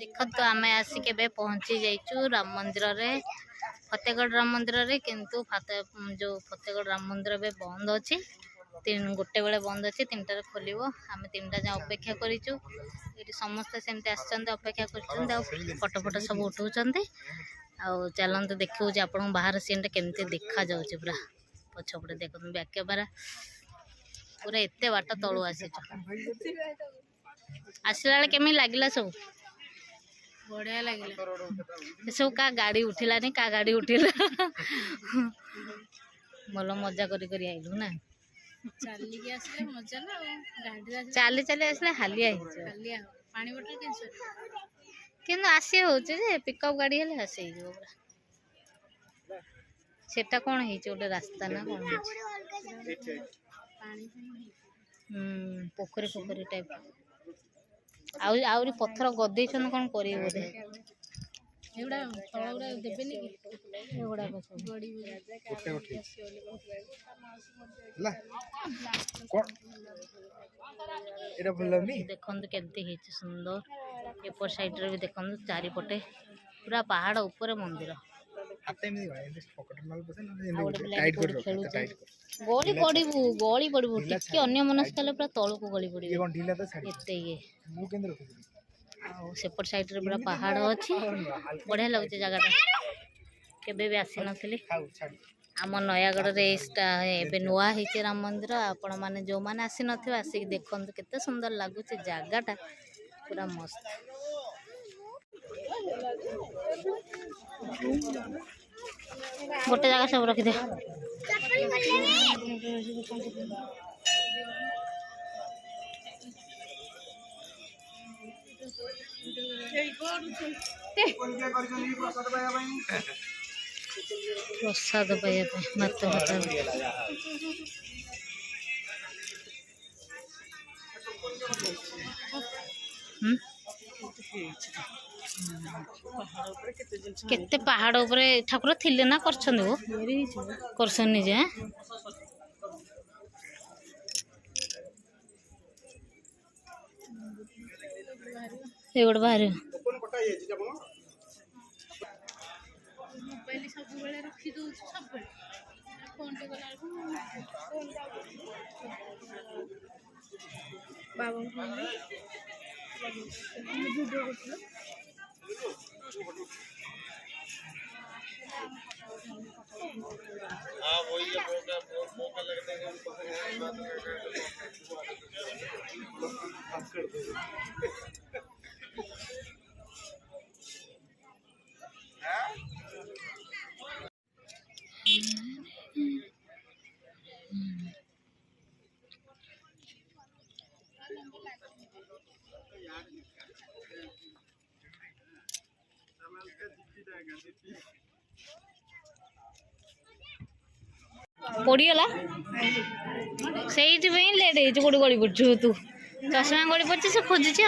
देखो आम आसिक पहुँची जाइचु राम मंदिर रे फतेहगढ़ राम मंदिर रे किंतु जो फतेहगढ़ राम मंदिर बे बंद अच्छी गोटे बेले बंद अच्छी 3टार खोल आम 3टा जाए अपेक्षा करूँ ये समस्ते सेमती अपेक्षा कर फटो फटो सब उठाऊँ चलते देखा आप बाहर सीन केमती देखा जाऊँगी पूरा पछपटे देखते बैक कैमेरा पूरा एत बाट तलू आसला बेले केमी लगे सब बढ़िया लगे सब का गाड़ी उठिलानी का गाड़ी उठिला भल मजा करी आइलु ना चलिए आसले मजा ना गाड़ी चली चली आसले हालिया पानी बोतल कि आसी हो पिकअप गाड़ी हेले आसी पूरा सेटा कौन है गोटे रास्ता ना कौन पोखरी पोखरी टाइप आउरी पत्थर गदे कौन कर बोधे देखो केमती सुंदर एपर साइड रे भी देखो चारिपटे पूरा पहाड़ ऊपर मंदिर गली पड़ू गली पड़ू टिके अन्य मनस्क पूरा तलू गली पड़े सेपट साइड रे पूरा पहाड़ अच्छी बढ़िया लगुच जगह केबे भी आसी नथिली आम नयागढ़ रे एबे नुआ ହେଇଛି राम मंदिर आपण माने जो माने आसी नथिबे आसी देखंतु केते सुंदर लागुच जगाटा पूरा मस्त गोटे जगह सब रखी दे प्रसाद पाइबा भात भात केते पहाड़ ऊपर ठाकुर थिले ना करछन वो करछन निजे ये गोटे बाहर मोबाइल सब बेले रखी दउ सब बेले फोन पे गला बाबा फोन वीडियो करथलो हां वही मौका लगने पड़गला से लेट हो गली पड़ू तू चषमा गली पड़े से खोजुचे